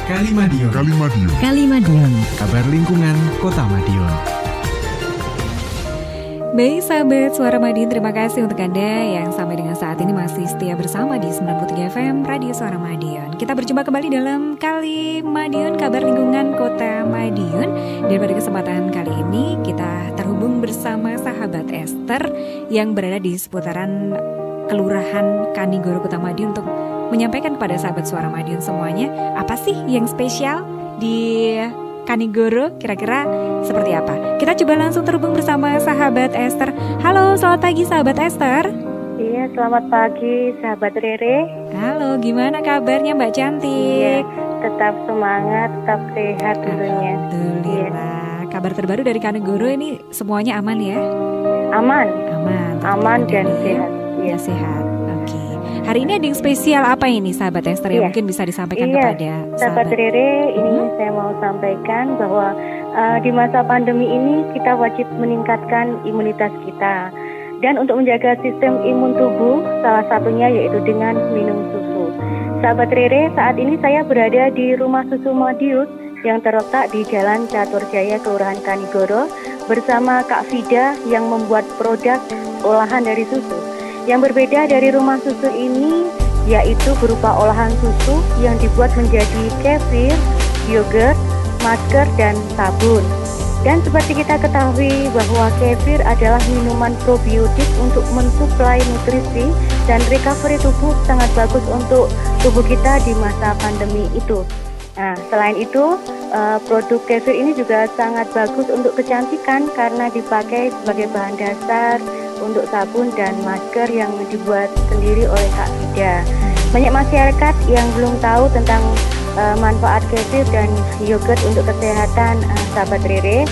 Kalimadion. Kalimadion. Kabar lingkungan Kota Madiun. Baik sahabat Suara Madiun, terima kasih untuk Anda yang sampai dengan saat ini masih setia bersama di 93 FM Radio Suara Madiun. Kita berjumpa kembali dalam Kalimadion, kabar lingkungan Kota Madiun. Dan pada kesempatan kali ini kita terhubung bersama sahabat Esther yang berada di seputaran Kelurahan Kanigoro Kota Madiun untuk menyampaikan kepada sahabat Suara Madiun semuanya apa sih yang spesial di Kanigoro, kira-kira seperti apa. Kita coba langsung terhubung bersama sahabat Esther. Halo, selamat pagi sahabat Esther. Iya, selamat pagi sahabat Rere. Halo, gimana kabarnya Mbak Cantik? Iya, tetap semangat, tetap sehat tentunya. Alhamdulillah. Iya. Kabar terbaru dari Kanigoro ini semuanya aman ya? Aman dan sehat. Iya, sehat. Oke. Hari ini ada yang spesial apa ini sahabat Esther yang mungkin bisa disampaikan kepada sahabat Rere? Ini saya mau sampaikan bahwa di masa pandemi ini kita wajib meningkatkan imunitas kita. Dan untuk menjaga sistem imun tubuh, salah satunya yaitu dengan minum susu. Sahabat Rere, saat ini saya berada di Rumah Susu Madiun yang terletak di Jalan Caturjaya, Kelurahan Kanigoro, bersama Kak Fida yang membuat produk olahan dari susu. Yang berbeda dari rumah susu ini yaitu berupa olahan susu yang dibuat menjadi kefir, yogurt, masker, dan sabun. Dan seperti kita ketahui bahwa kefir adalah minuman probiotik untuk mensuplai nutrisi dan recovery tubuh, sangat bagus untuk tubuh kita di masa pandemi itu. Nah, selain itu produk kefir ini juga sangat bagus untuk kecantikan karena dipakai sebagai bahan dasar untuk sabun dan masker yang dibuat sendiri oleh Kak Fida. Banyak masyarakat yang belum tahu tentang manfaat kefir dan yogurt untuk kesehatan sahabat Rere.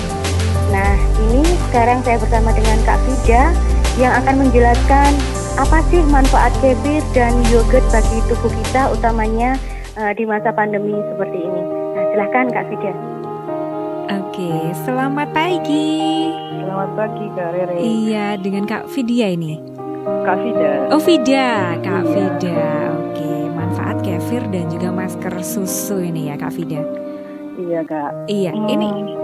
Nah, ini sekarang saya bersama dengan Kak Fida yang akan menjelaskan apa sih manfaat kefir dan yogurt bagi tubuh kita, utamanya di masa pandemi seperti ini. Nah, silahkan Kak Fida. Oke, selamat pagi. Selamat pagi Kak Rere. Iya, dengan Kak Vidya ini. Kak Fida. Oh, Vida, Kak Vida. Oke, manfaat kefir dan juga masker susu ini ya Kak Vida. Iya Kak. Iya, ini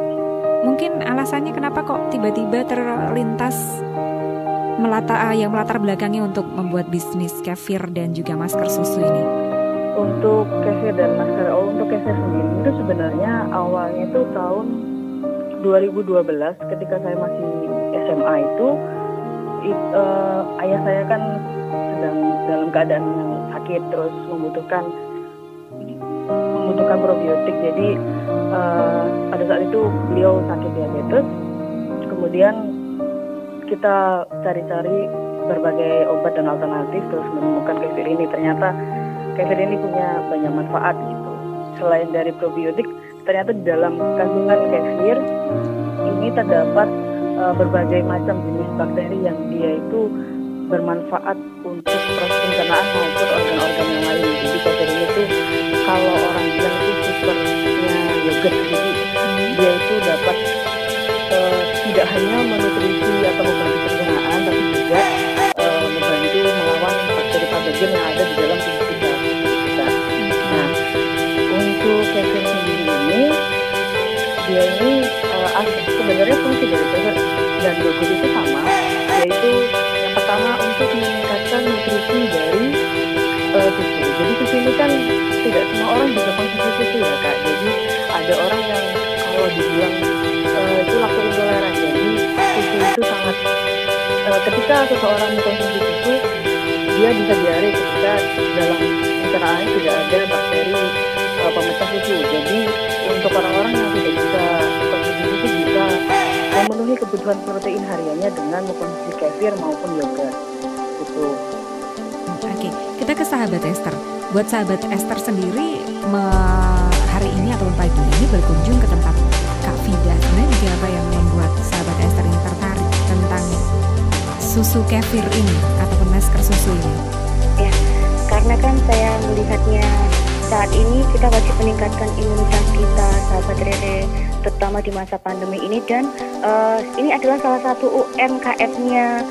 mungkin alasannya kenapa kok tiba-tiba terlintas yang melatar belakangnya untuk membuat bisnis kefir dan juga masker susu ini. Untuk kefir dan masker, untuk kefir sendiri itu sebenarnya awalnya itu tahun 2012 ketika saya masih SMA itu ayah saya kan sedang dalam keadaan yang sakit, terus membutuhkan probiotik. Jadi pada saat itu beliau sakit diabetes, kemudian kita cari-cari berbagai obat dan alternatif, terus menemukan kefir ini. Ternyata kefir ini punya banyak manfaat gitu. Selain dari probiotik, ternyata di dalam kandungan kefir ini terdapat berbagai macam jenis bakteri yang dia itu bermanfaat untuk proses pencernaan maupun organ-organ yang lain. Jadi kefir ini tuh kalau orang bilang itu supernya yogurt, jadi dia itu dapat tidak hanya menutrisi atau membantu pencernaan, tapi juga membantu melawan bakteri patogen yang ada di dalam tubuh kita. Nah, untuk kefir sendiri ini, dia ini sebenarnya fungsi dari kefir dan yogurt itu sama, yaitu yang pertama untuk meningkatkan nutrisi dari susu. Jadi susu ini kan tidak semua orang bisa konsumsi susu ya Kak. Jadi ada orang yang kalau dibilang itu lakto-intoleran. Jadi susu itu sangat ketika seseorang mengkonsumsi susu, dia bisa diare ketika dalam pencernaan tidak ada bakteri pemecah susu. Jadi untuk orang-orang yang tidak bisa konsumsi susu bisa memenuhi kebutuhan protein hariannya dengan mengkonsumsi kefir maupun yogurt. Gitu. Oke, kita ke sahabat Esther. Buat sahabat Esther sendiri hari ini atau pagi ini berkunjung ke tempat Kak Vida. Sebenarnya siapa yang membuat sahabat Esther ini tertarik tentang susu kefir ini ataupun masker susu ini? Ya, karena kan saya melihatnya saat ini kita wajib meningkatkan imunitas kita sahabat Rere, terutama di masa pandemi ini. Dan ini adalah salah satu UMKM-nya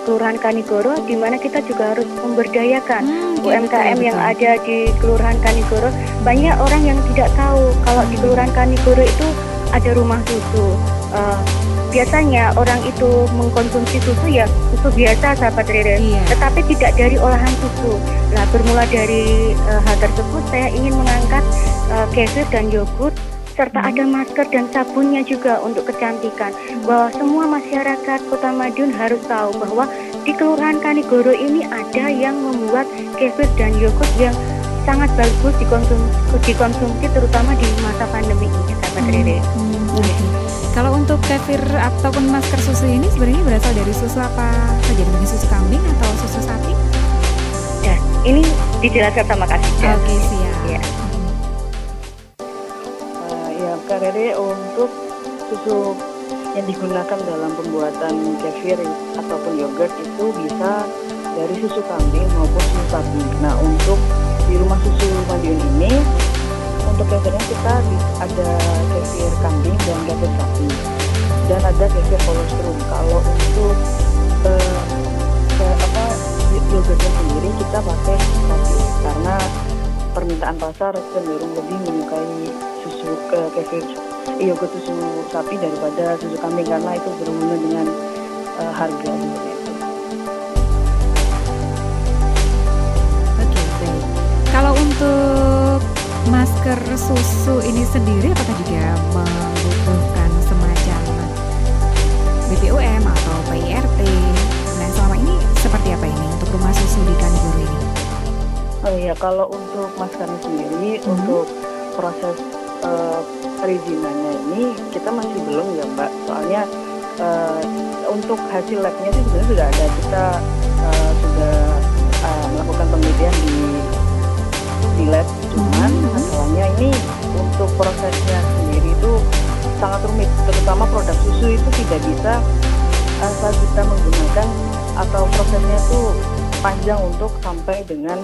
Kelurahan Kanigoro, di mana kita juga harus memberdayakan UMKM betul, yang betul. ada di Kelurahan Kanigoro. Banyak orang yang tidak tahu kalau di Kelurahan Kanigoro itu ada rumah susu. Biasanya orang itu mengkonsumsi susu ya susu biasa, sahabat Rere, Iya. tetapi tidak dari olahan susu. Nah, bermula dari hal tersebut saya ingin mengangkat kefir dan yogurt serta ada masker dan sabunnya juga untuk kecantikan. Bahwa semua masyarakat Kota Madiun harus tahu bahwa di Kelurahan Kanigoro ini ada yang membuat kefir dan yogurt yang sangat bagus dikonsumsi terutama di masa pandemi ini, sahabat Rere. Oke. Kalau untuk kefir ataupun masker susu ini sebenarnya berasal dari susu apa saja? Mungkin susu kambing atau susu sapi? Ya, ini dijelaskan sama Kak Sida. Oke, siap. Ya. Ya, Kak Rere, untuk susu yang digunakan dalam pembuatan kefir ataupun yogurt itu bisa dari susu kambing maupun susu sapi. Nah, untuk di rumah susu Madiun ini, untuk kefirnya kita ada kefir kambing dan kefir sapi, dan ada kefir kolostrum. Kalau untuk yogurtnya sendiri kita pakai sapi karena permintaan pasar cenderung lebih menyukai susu kefir yogurt susu sapi daripada susu kambing karena itu berhubungan dengan harga seperti itu. Oke, baik. Kalau untuk masker susu ini sendiri apakah juga membutuhkan semacam BPOM atau PIRT? Nah, selama ini seperti apa ini untuk rumah susu di Kanigoro ini? Oh iya, kalau untuk maskernya sendiri, untuk proses perizinannya ini kita masih belum ya Mbak. Soalnya untuk hasil labnya sih sebenarnya sudah ada. Kita sudah melakukan penelitian di lab. Cuman masalahnya ini untuk prosesnya sendiri itu sangat rumit. Terutama produk susu itu tidak bisa asal kita menggunakan atau prosesnya itu panjang untuk sampai dengan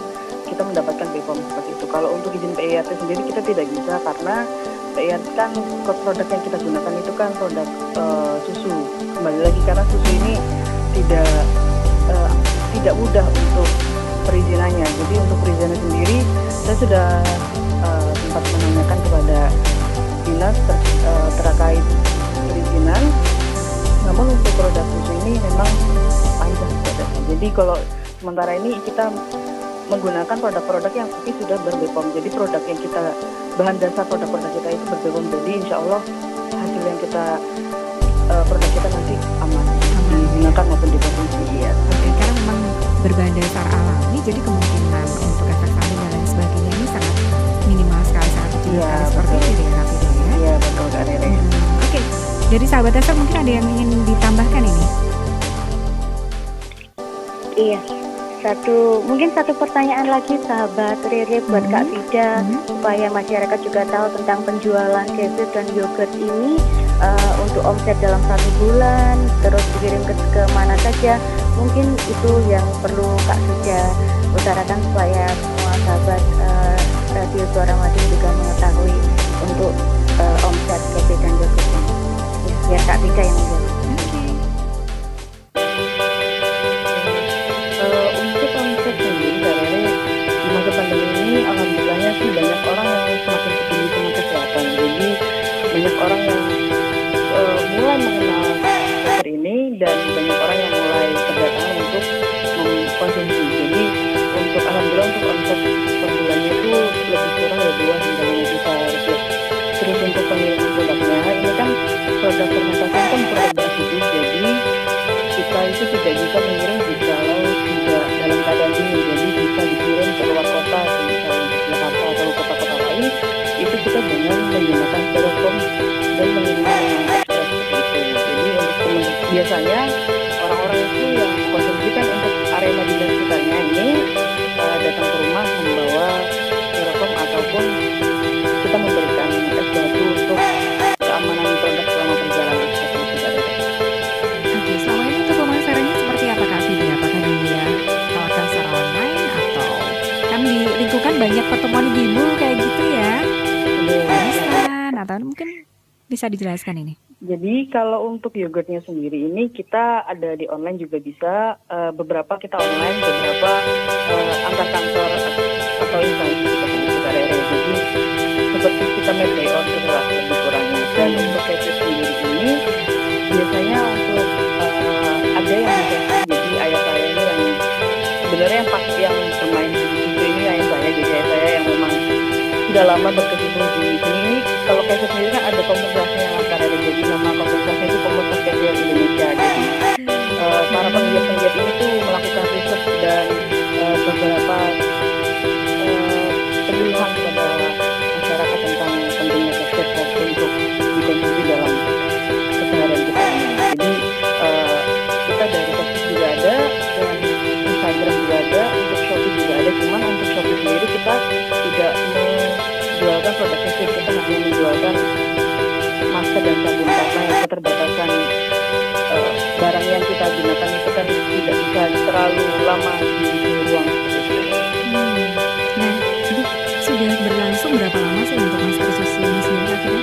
kita mendapatkan BPOM seperti itu. Kalau untuk izin PIRT sendiri kita tidak bisa karena PIRT kan produk yang kita gunakan itu kan produk susu. Kembali lagi karena susu ini tidak mudah untuk perizinannya. Jadi untuk perizinannya sendiri saya sudah sempat menanyakan kepada dinas terkait perizinan. Namun untuk produk susu ini memang panjang prosesnya. Jadi kalau sementara ini kita menggunakan produk-produk yang tapi sudah ber-BPOM. Jadi produk yang kita bahan dasar produk-produk kita itu ber-BPOM. Jadi insya Allah hasil yang kita produk kita nanti aman digunakan maupun dikonsumsi. Ya. Oke, karena memang berbahan dasar alami, jadi kemungkinan untuk efek samping dan lain sebagainya ini sangat minimal sekali, sangat kecil Iya, sekali seperti betul. itu ya Kak Fida ya. Iya betul Kak Rere. Oke, dari sahabat dasar mungkin ada yang ingin ditambahkan ini? Iya. Mungkin satu pertanyaan lagi sahabat Rere buat Kak Fida supaya masyarakat juga tahu tentang penjualan kefir dan yogurt ini untuk omset dalam 1 bulan terus dikirim ke mana saja. Mungkin itu yang perlu Kak Fida utarakan supaya semua sahabat Radio Suara Madiun juga mengetahui untuk omset kefir dan yogurt ini. Ya, biar Kak Fida yang menjawab. Untuk omset sendiri Kak Rere, di masa pandemi ini alhamdulillahnya sih banyak orang yang semakin peduli sama kesehatan. Jadi banyak orang yang mulai mengenal kefir ini dan banyak orang yang mulai terdatangan untuk mengkonsumsi. Jadi untuk alhamdulillah untuk omset per bulannya itu lebih kurang ya 2 hingga 5 juta rupiah. Terus untuk pengiriman produknya ini kan produk fermentasi kan produk bersih, jadi kita itu tidak bisa mengirim kalau tidak dalam keadaan dingin. Jadi bisa dikirim ke luar kota, misalnya di Jakarta atau kota-kota lain, itu kita dengan menggunakan styrofoam dan mengirimnya dengan seperti itu. Jadi untuk biasanya orang-orang itu yang konsumsikan untuk area Madiun dan sekitarnya ini datang ke rumah membawa styrofoam ataupun kita memberikan es batu untuk keamanan produk selama perjalanan seperti itu. Oke, selama ini untuk pemasarannya seperti apa Kak Fida? Apakah dia tawarkan secara online atau kan di lingkungan banyak pertemuan ibu kayak gitu ya? Pesan atau mungkin bisa dijelaskan ini? Jadi kalau untuk yogurtnya sendiri ini kita ada di online juga bisa, beberapa kita online, beberapa antar kantor atau instansi seperti itu Kak Rere. Jadi seperti kita make by order lah lebih kurangnya. Dan untuk kefir sendiri ini biasanya untuk ada yang bisa, jadi ayah saya ini yang sebenarnya yang bermain di situ ini ayah saya, jadi ayah saya yang memang sudah lama berkecimpung di sini. Kalau kefir sendiri kan ada komunitasnya Kak Rere, jadi nama komunitasnya itu Komunitas Kefir Indonesia. Jadi para penggiat-penggiat ini tuh melakukan riset dan beberapa penyuluhan kepada masyarakat tentang pentingnya kefir untuk dikonsumsi dalam keseharian kita ini. Jadi kita dari Facebook juga ada, dan Instagram juga ada, untuk Shopee juga ada. Cuman untuk Shopee sendiri kita tidak menjualkan produk kefir, kita hanya menjualkan masker dan sabun karena yang keterbatasan barang yang kita gunakan itu kan tidak bisa terlalu lama di ruang seperti itu. Nah, jadi sudah berlangsung berapa lama sih untuk masker susu ini sendiri akhirnya?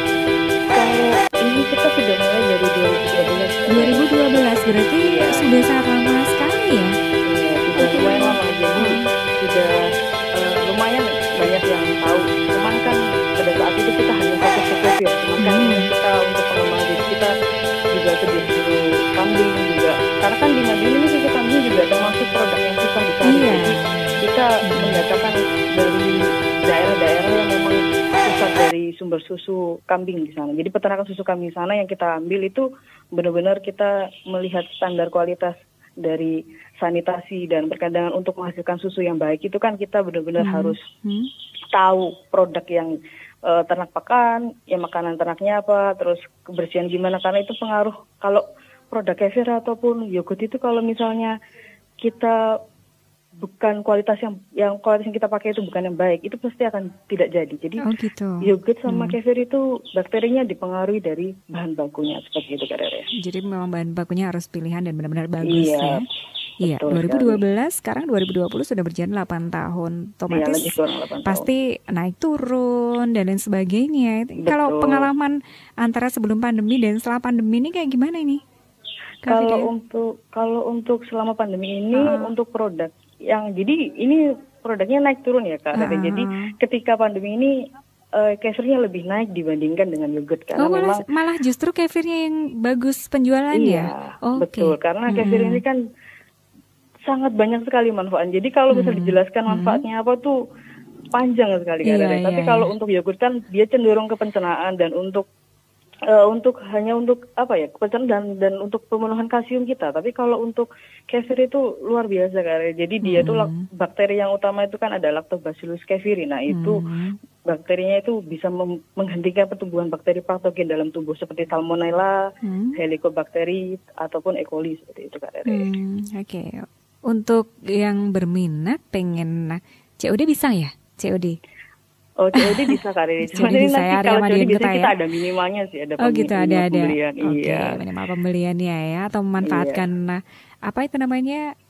Kalau ini kita sudah mulai dari 2012. 2012 berarti sudah sangat lama sekali ya? Iya, sudah lumayan lama. Jadi sudah lumayan banyak yang tahu. Cuman kan pada saat itu kita hanya fokus ke kefir. Cuman kan kita untuk pengembangan diri kita juga sedia susu kambing juga. Karena kan di Madiun ini susu kambing juga termasuk produk yang susah dicari. Iya. Jadi kita mendatangkan dari daerah-daerah yang memang pusat dari sumber susu kambing di sana. Jadi peternakan susu kambing di sana yang kita ambil itu benar-benar kita melihat standar kualitas dari sanitasi dan perkandangan untuk menghasilkan susu yang baik itu kan kita benar-benar harus tahu produk yang ternak pakan, ya makanan ternaknya apa, terus kebersihan gimana, karena itu pengaruh. Kalau produk kefir ataupun yogurt itu kalau misalnya kita bukan kualitas yang kita pakai itu bukan yang baik, itu pasti akan tidak jadi. Jadi yogurt sama kefir itu bakterinya dipengaruhi dari bahan bakunya seperti itu Kak Rere. Jadi memang bahan bakunya harus pilihan dan benar-benar bagus ya. Iya, betul 2012 sekarang 2020 sudah berjalan 8 tahun. Otomatis pasti naik turun dan lain sebagainya. Kalau pengalaman antara sebelum pandemi dan setelah pandemi ini kayak gimana ini? Kalau untuk selama pandemi ini untuk produk yang jadi ini produknya naik turun ya Kak. Jadi ketika pandemi ini kefirnya lebih naik dibandingkan dengan yogurt karena malah justru kefirnya yang bagus penjualannya. Iya, betul. Karena kefir ini kan sangat banyak sekali manfaatnya. Jadi kalau bisa dijelaskan manfaatnya apa tuh panjang sekali Kak. Tapi kalau untuk yogurt kan dia cenderung ke pencernaan dan untuk pencernaan dan untuk pemenuhan kalsium kita. Tapi kalau untuk kefir itu luar biasa Kak. Jadi dia itu bakteri yang utama itu kan ada Lactobacillus kefiri. Nah itu bakterinya itu bisa menghentikan pertumbuhan bakteri patogen dalam tubuh seperti Salmonella, Helicobacter ataupun E. coli seperti itu Kak. Oke. Untuk yang berminat pengen COD bisa ya? COD? Oh, COD bisa Kak Riri. Cuma ini nanti kalau COD biasanya kita ada minimalnya sih, ada pembelian. Oke, minimal pembeliannya ya, atau memanfaatkan apa itu namanya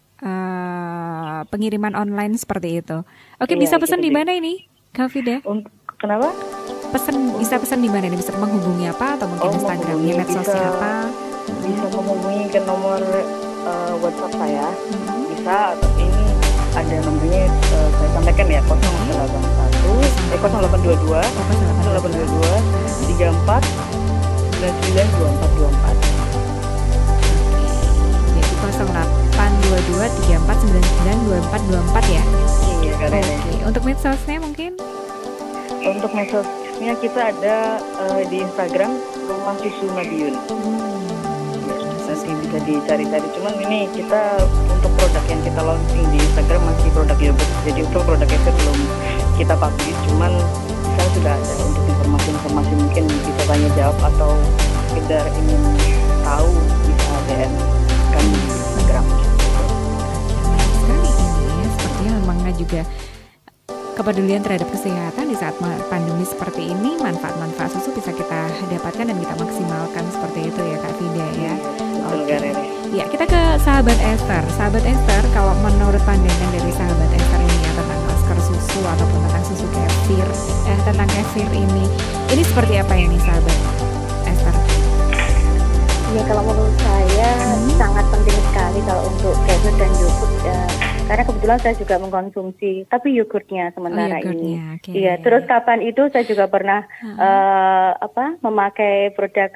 pengiriman online seperti itu. Oke, bisa pesan di mana ini, Kak Fida? Kenapa? Bisa pesan di mana nih? Bisa menghubungi apa atau mungkin Instagramnya, medsosnya apa? Bisa menghubungi ke nomor WhatsApp saya. Bisa, atau ini ada nomornya saya sampaikan ya, 0822 34 99 2424. Jadi 0822 34 99 2424 ya. Iya Kak Rere. Oke, untuk medsosnya mungkin? Untuk medsosnya kita ada di Instagram Rumah Susu Madiun. Nanti bisa dicari-cari. Cuman ini kita untuk produk yang kita launching di Instagram masih produk yogurt. Jadi untuk produk itu belum kita publish. Cuman saya sudah ada untuk informasi-informasi mungkin bisa tanya jawab atau sekedar ingin tahu bisa DM kami di Instagram. Sekali ini sepertinya memang juga kepedulian terhadap kesehatan di saat pandemi seperti ini, manfaat-manfaat susu bisa kita dapatkan dan kita maksimalkan seperti itu ya Kak Fida ya. Oke. Ya, kita ke sahabat Esther. Sahabat Esther, kalau menurut pandangan dari sahabat Esther ini ya tentang masker susu ataupun tentang susu kefir, tentang kefir ini seperti apa ini sahabat Esther? Ya kalau menurut saya sangat penting sekali kalau untuk kefir dan yogurt karena kebetulan saya juga mengkonsumsi tapi yogurtnya sementara ini. Okay. Iya, terus kapan itu saya juga pernah memakai produk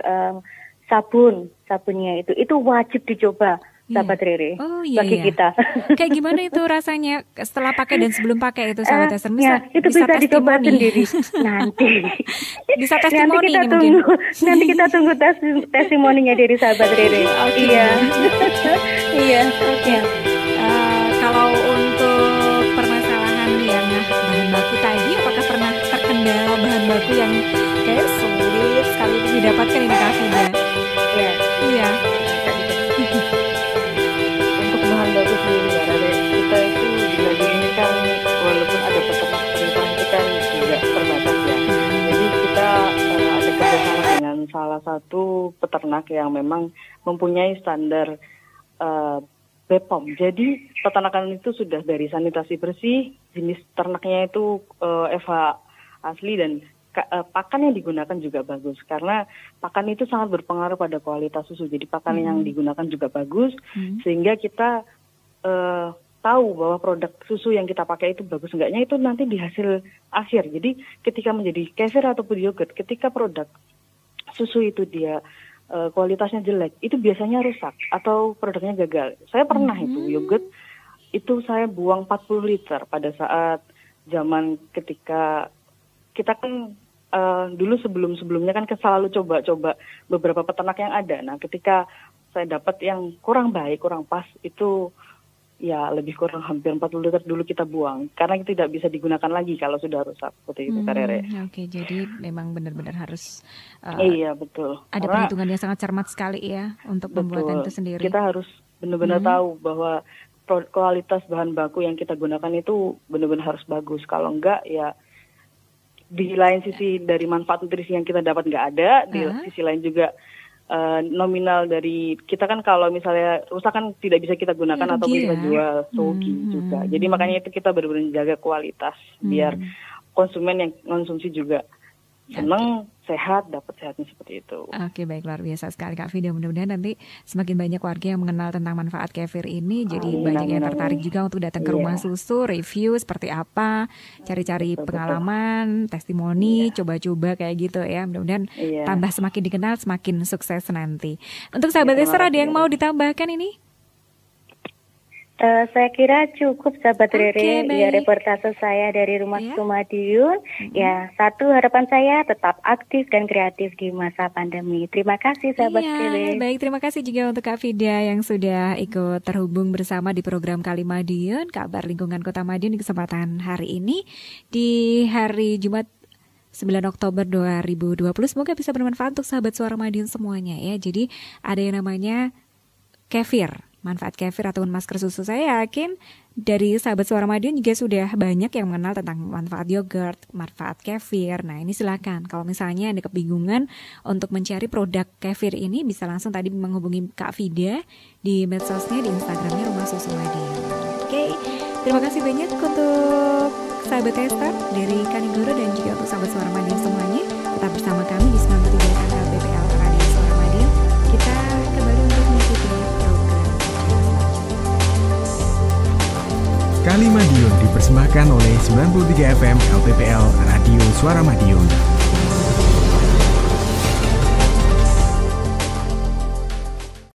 sabunnya itu wajib dicoba. Sahabat Rere, bagi kita. Kayak gimana itu rasanya setelah pakai dan sebelum pakai itu, sahabat Esther? Itu bisa dicoba sendiri nanti. Bisa testimoni nanti kita tunggu, nanti kita tunggu testimoninya dari sahabat Rere. Iya. Kalau untuk permasalahan yang bahan baku tadi, apakah pernah terkendala bahan baku yang kayak sulit sekali didapatkan ini, Kak Fida? Iya. Bahan baku sendiri ya, dari kita itu di lagi ini kan walaupun ada peternak itu kan juga terbatas ya. Jadi kita ada kerjasama dengan salah satu peternak yang memang mempunyai standar BPOM. Jadi peternakan itu sudah dari sanitasi bersih, jenis ternaknya itu FH asli dan pakan yang digunakan juga bagus karena pakan itu sangat berpengaruh pada kualitas susu. Jadi pakan yang digunakan juga bagus sehingga kita tahu bahwa produk susu yang kita pakai itu bagus enggaknya itu nanti di hasil akhir. Jadi ketika menjadi kefir ataupun yogurt, ketika produk susu itu dia kualitasnya jelek, itu biasanya rusak atau produknya gagal. Saya pernah itu yogurt itu saya buang 40 liter pada saat zaman ketika kita kan dulu sebelumnya kan selalu coba beberapa peternak yang ada. Nah, ketika saya dapat yang kurang baik, kurang pas, itu ya lebih kurang hampir 40 liter dulu kita buang. Karena itu tidak bisa digunakan lagi kalau sudah rusak. Seperti itu, Kak Rere. Oke, jadi memang benar-benar harus iya, betul. Ada perhitungan yang sangat cermat sekali ya untuk pembuatan itu sendiri. Kita harus benar-benar tahu bahwa kualitas bahan baku yang kita gunakan itu benar-benar harus bagus. Kalau enggak, ya di lain sisi dari manfaat nutrisi yang kita dapat nggak ada, di sisi lain juga nominal dari kita kan kalau misalnya rusak kan tidak bisa kita gunakan atau kita jual rugi juga. Jadi makanya itu kita benar-benar jaga kualitas biar konsumen yang konsumsi juga senang, sehat, dapat sehatnya seperti itu. Oke, baik, luar biasa sekali Kak Fida. Mudah-mudahan nanti semakin banyak warga yang mengenal tentang manfaat kefir ini. Jadi banyak yang tertarik juga untuk datang ke rumah susu, review seperti apa, cari-cari pengalaman, testimoni, coba-coba kayak gitu ya. Mudah-mudahan tambah semakin dikenal, semakin sukses nanti. Untuk sahabat Esther, ada yang mau ditambahkan ini? Saya kira cukup sahabat Rere, ya reportase saya dari Rumah Susu Madiun. Ya, satu harapan saya tetap aktif dan kreatif di masa pandemi. Terima kasih sahabat Rere. Baik, terima kasih juga untuk Kak Fida yang sudah ikut terhubung bersama di program Kali Madiun, kabar lingkungan Kota Madiun di kesempatan hari ini di hari Jumat 9 Oktober 2020. Semoga bisa bermanfaat untuk sahabat Suara Madiun semuanya ya. Jadi ada yang namanya kefir, manfaat kefir ataupun masker susu. Saya yakin dari sahabat Suara Madiun juga sudah banyak yang mengenal tentang manfaat yogurt, manfaat kefir. Nah, ini silakan kalau misalnya ada kebingungan untuk mencari produk kefir ini, bisa langsung tadi menghubungi Kak Fida di medsosnya, di Instagramnya Rumah Susu Madiun. Oke, terima kasih banyak untuk sahabat Esther dari Kanigoro dan juga untuk sahabat Suara Madiun semuanya. Tetap bersama kami di 93 FM LPPL Radio Suara Madiun. Kita kembali untuk mengikuti Kali Madiun dipersembahkan oleh 93 FM LPPL Radio Suara Madiun.